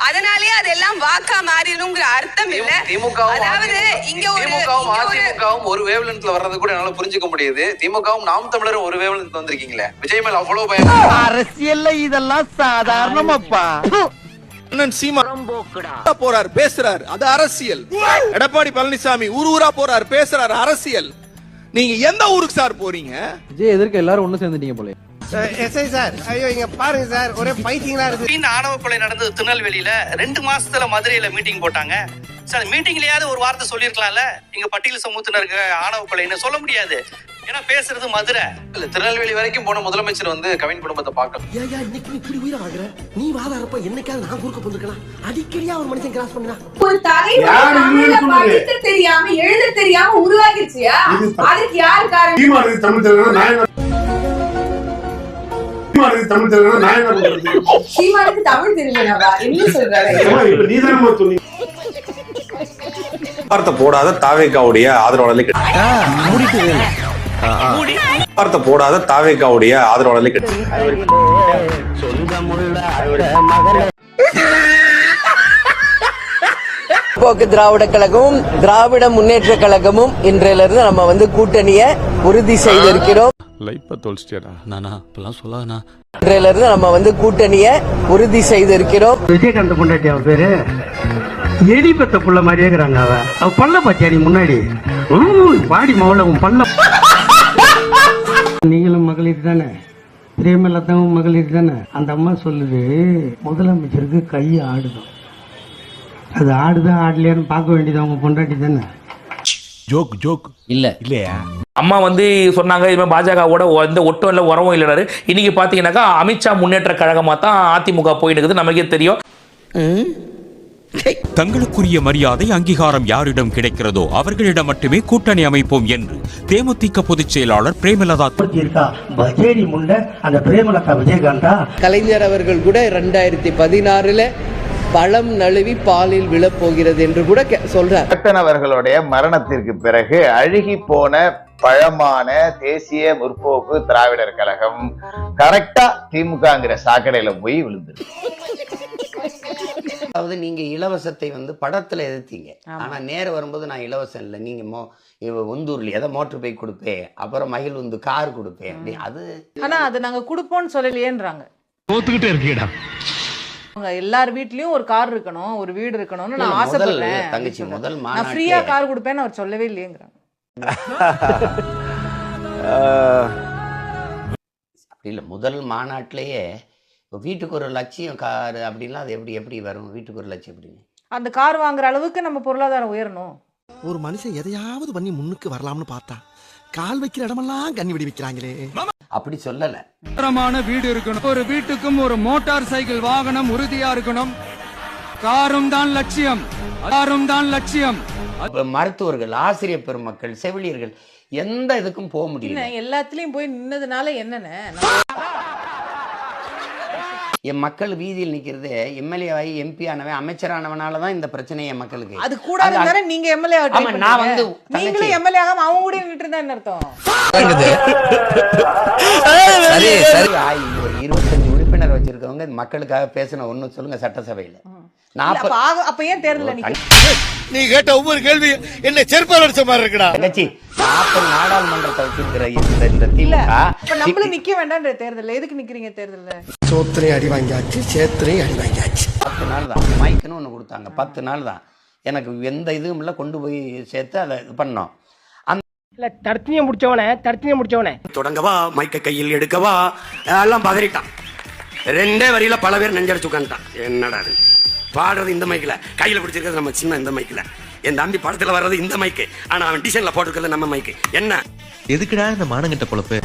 அதனாலேயே அதெல்லாம் வாக்கா மாறிடுங்கிற அர்த்தம் இல்ல. அதாவது இங்க அதிமுகவும் ஒரு வேவ்லென்த்ல வர்றது கூட என்னால புரிஞ்சுக்க முடியுது. திமுகவும் நாம் தமிழரும் ஒரு வேவ்லென்த் வந்திருக்கீங்களே, விஜய் மேல அவ்வளவு பயம். அரசியல்ல இதெல்லாம் சாதாரணமாப்பா. போறார் பேசுறார், அது அரசியல். எடப்பாடி பழனிசாமி ஊரா போறார் பேசுறாரு, அரசியல். நீங்க எந்த ஊருக்கு சார் போறீங்க? விஜய் எதற்கு எல்லாரும் ஒண்ணு சேர்ந்துட்டீங்க போல. எஸ்ஐ சார், ஐயோ இங்க பாருங்க சார், ஒரே ஃபைட்டிங்கா இருக்கு. ஆணவ கொலை நடந்தது திருநெல்வேலியில 2 மாசத்துல மதுரையில மீட்டிங் போட்டாங்க சார். மீட்டிங்லயாவது ஒரு வார்த்தை சொல்லிருக்கலாம்ல, இங்க பட்டியல் சமூகத்தினருக்கு ஆணவ கொலைன்னு சொல்ல முடியாது. ஏன்னா பேசுறது மதுரை. திருநெல்வேலி வரைக்கும் போன முதலமைச்சர் வந்து கவின் குடும்பத்தை பார்க்கலாம். ஏயா இன்னைக்கு நீ இப்படி உயிரை வாங்குற? நீ வாதாரப்ப என்னைக்காவது நான் குறுக்க போந்துக்கலாம். அடிக்கடியா ஒரு மனுஷன் கிராஸ் பண்ணா ஒரு தலைமுறை படிக்க தெரியாம எழுத தெரியாம உருவாகிச்சியா? அதுக்கு யார் காரணம்? தமிழ் தெரிஞ்சா நான் சீமானுக்கு தமிழ் தெரிஞ்சவா என்ன சொல்றாரு? வார்த்தை போடாத தாவேகாவுடைய ஆதரவாளர்களே வார்த்தை போடாத தாவேகாவுடைய ஆதரவாளர்களே போக்கு திராவிட கழகமும் திராவிட முன்னேற்ற கழகமும் இன்றையிலிருந்து நம்ம வந்து கூட்டணியை உறுதி செய்திருக்கிறோம். இன்றையிலிருந்து நம்ம வந்து கூட்டணியை உறுதி செய்திருக்கிறோம். விஜயகாந்த் பொண்டாட்டி அவ பேரு எலி பெத்த புள்ள மாதிரியே இருக்கிறாங்க. அவ பல்ல பாத்தியா நீ முன்னாடி பாடி மவள உன் பல்ல. நீங்களும் மகளிர் தானே, பிரேமலதாவும் மகளிர் தானே. அந்த அம்மா சொல்லுது முதலமைச்சருக்கு கை ஆடுதான். அது ஆடுதான் ஆடலையான்னு பார்க்க வேண்டியது அவங்க பொண்டாட்டி தானே. ஜோக் ஜோக் இல்ல இல்லையா? அம்மா வந்து சொன்னாங்க இது பாஜகவோட எந்த ஒட்டும் இல்லை உறவும் இல்லைனாரு. இன்னைக்கு பாத்தீங்கன்னாக்கா அமித்ஷா முன்னேற்ற கழகமா தான் அதிமுக போயிட்டு இருக்குது, நமக்கே தெரியும். தங்களுக்குரிய மரியாதை அங்கீகாரம் யாரிடம் கிடைக்கிறதோ அவர்களிடம் மட்டுமே கூட்டணி அமைப்போம் என்று தேமுதிக பொதுச் செயலாளர் பிரேமலதா. பஜேரி முண்ட அந்த பிரேமலதா விஜயகாந்தா. கலைஞர் அவர்கள் கூட 2016 பழம் நழுவி பாலில் விழப்போகிறது என்று கூட சொல்றார். கேப்டன் அவர்களுடைய மரணத்திற்கு பிறகு அழுகி போன பழமான தேசிய முற்போக்கு திராவிடர் கழகம் கரெக்டா திமுகங்கிற சாக்கடையில போய் விழுந்துருக்கு. அதாவது நீங்க இலவசத்தை வந்து படத்துல எதிர்த்தீங்க, ஆனா நேரம் வரும்போது நான் இலவசம் இல்லை, நீங்க ஒந்தூர்ல ஏதோ மோட்டர் பைக் கொடுப்பேன், அப்புறம் மகிழ் வந்து கார் கொடுப்பேன் அப்படி. அது ஆனா அது நாங்க கொடுப்போம்னு சொல்லலையேன்றாங்க. தோத்துக்கிட்டே இருக்கீடா. எல்லார் வீட்லயும் ஒரு கார் இருக்கணும், ஒரு வீடு இருக்கணும்னு நான் ஆசைப்படுறேன். தங்கச்சி முதல் நான் ஃப்ரீயா கார் கொடுப்பேன்னு அவர் சொல்லவே இல்லையேங்கிறாங்க. அப்படி இல்லை, முதல் மாநாட்டிலேயே வீட்டுக்கு ஒரு லட்சியம் கார் அப்படின்லாம் அது எப்படி வரும்? வீட்டுக்கு ஒரு லட்சியம் அப்படின்னு அந்த கார் வாங்குற அளவுக்கு நம்ம பொருளாதாரம் உயரணும். ஒரு மனுஷன் எதையாவது பண்ணி முன்னுக்கு வரலாம்னு பார்த்தா கால் வைக்கிற இடமெல்லாம் கண்ணி வெடி வைக்கிறாங்களே. அப்படி சொல்லல. வீடு இருக்கணும், ஒரு வீட்டுக்கும் ஒரு மோட்டார் சைக்கிள் வாகனம் உறுதியா இருக்கணும். காரும் தான் லட்சியம், காரும் தான் லட்சியம். மருத்துவர்கள், ஆசிரியர் பெருமக்கள், செவிலியர்கள் எந்த இதுக்கும் போக முடியல. எல்லாத்துலயும் போய் நின்னதுனால என்னன்னு என் மக்கள் வீதியில் நிக்கிறது எம்எல்ஏ ஆகி எம்பி ஆனவன் அமைச்சரானவனாலதான் இந்த பிரச்சனை என் மக்களுக்கு. அது கூட நீங்க எம்எல்ஏ நான் வந்து நீங்களும் எம்எல்ஏ ஆகாம அவங்க கூட நின்று இருந்தா என்ன அர்த்தம்? சரி சரி, 25 உறுப்பினர் வச்சிருக்கவங்க மக்களுக்காக பேசணும் ஒண்ணு சொல்லுங்க சட்டசபையில. அப்ப ஏன் தேர்தல் நீ கேட்ட ஒவ்வொரு கேள்வி என்ன செருப்பால் அடிச்ச மாதிரி இருக்குடா. 40 நாடாளுமன்றத்தை வச்சிருக்கிற இந்த திமுக நம்மளும் நிக்க வேண்டாம்ன்ற தேர்தல் எதுக்கு நிக்கிறீங்க? தேர்தல்ல சோத்திரை அடி வாங்கியாச்சு, சேத்திரை அடி வாங்கியாச்சு. 10 நாள் தான் மைக்குன்னு ஒண்ணு கொடுத்தாங்க. 10 நாள் தான் எனக்கு எந்த இதுவும் இல்லை, கொண்டு போய் சேர்த்து அதை இது பண்ணோம். தர்த்தினிய முடிச்சவனே தொடங்கவா மைக்க கையில் எடுக்கவா எல்லாம் பதறிட்டான். 2 வரியில பல பேர் நெஞ்சடிச்சு உட்காந்துட்டான். என்னடா பாடுறது இந்த மைக்கில், கையில் பிடிச்சிருக்கிறது நம்ம சின்ன இந்த மைக்கில், என் தம்பி படத்தில் வர்றது இந்த மைக்கு, ஆனால் அவன் டிசைனில் போட்டிருக்கிறது நம்ம மைக்கு. என்ன எதுக்குடா இந்த மானங்கிட்ட பொழப்பு?